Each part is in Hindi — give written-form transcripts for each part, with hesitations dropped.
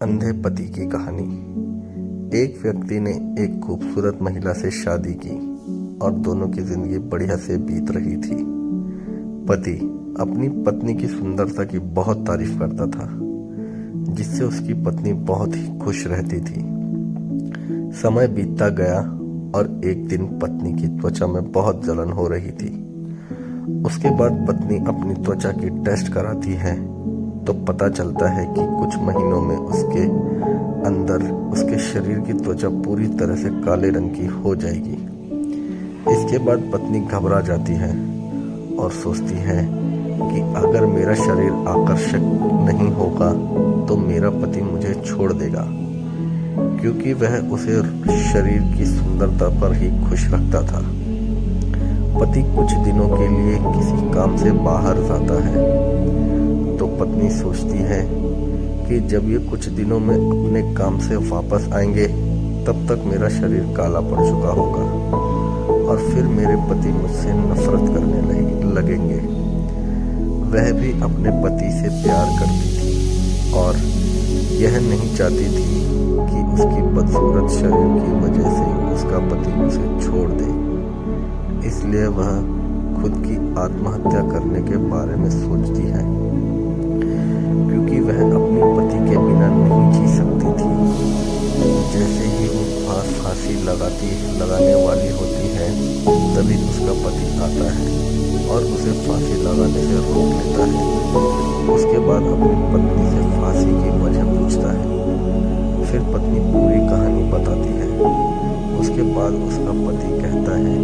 अंधे पति की कहानी। एक व्यक्ति ने एक खूबसूरत महिला से शादी की और दोनों की जिंदगी बढ़िया से बीत रही थी। पति अपनी पत्नी की सुंदरता की बहुत तारीफ करता था, जिससे उसकी पत्नी बहुत ही खुश रहती थी। समय बीतता गया और एक दिन पत्नी की त्वचा में बहुत जलन हो रही थी। उसके बाद पत्नी अपनी त्वचा की टेस्ट कराती है तो पता चलता है कि कुछ महीनों में उसके अंदर उसके शरीर की त्वचा पूरी तरह से काले रंग की हो जाएगी। इसके बाद पत्नी घबरा जाती है और सोचती है कि अगर मेरा शरीर आकर्षक नहीं होगा तो मेरा पति मुझे छोड़ देगा, क्योंकि वह उसे शरीर की सुंदरता पर ही खुश रखता था। पति कुछ दिनों के लिए किसी काम से बाहर जाता है तो पत्नी सोचती है कि जब ये कुछ दिनों में अपने काम से वापस आएंगे तब तक मेरा शरीर काला पड़ चुका होगा और फिर मेरे पति मुझसे नफरत करने लगेंगे। वह भी अपने पति से प्यार करती थी और यह नहीं चाहती थी कि उसकी बदसूरत शरीर की वजह से उसका पति उसे छोड़ दे। इसलिए वह खुद की आत्महत्या करने के बारे में सोचती है, क्योंकि वह अपने पति के बिना नहीं जी सकती थी। जैसे ही वो फांसी लगाने वाली होती है तभी उसका पति आता है और उसे फांसी लगाने से रोक लेता है। उसके बाद अपनी पत्नी से फांसी की वजह पूछता है। फिर पत्नी पूरी कहानी बताती है। उसके बाद उसका पति कहता है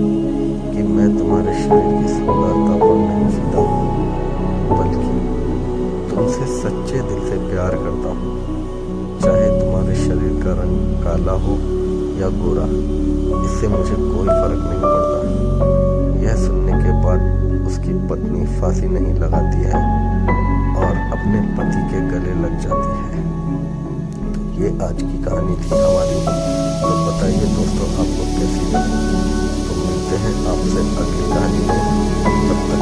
कि मैं तुम्हारे शरीर की सुंदरता पर नहीं फिदा हूँ, बल्कि तुमसे सच्चे दिल से प्यार करता हूँ। चाहे तुम्हारे शरीर का रंग काला हो या गोरा, इससे मुझे कोई फर्क नहीं पड़ता। यह सुनने के बाद उसकी पत्नी फांसी नहीं लगाती है और अपने पति के गले लग जाती है। तो ये आज की कहानी थी हमारी। तो बताइए दोस्तों, आपको कैसी लगी? तो मिलते हैं आपसे अगली कहानी में। तब तक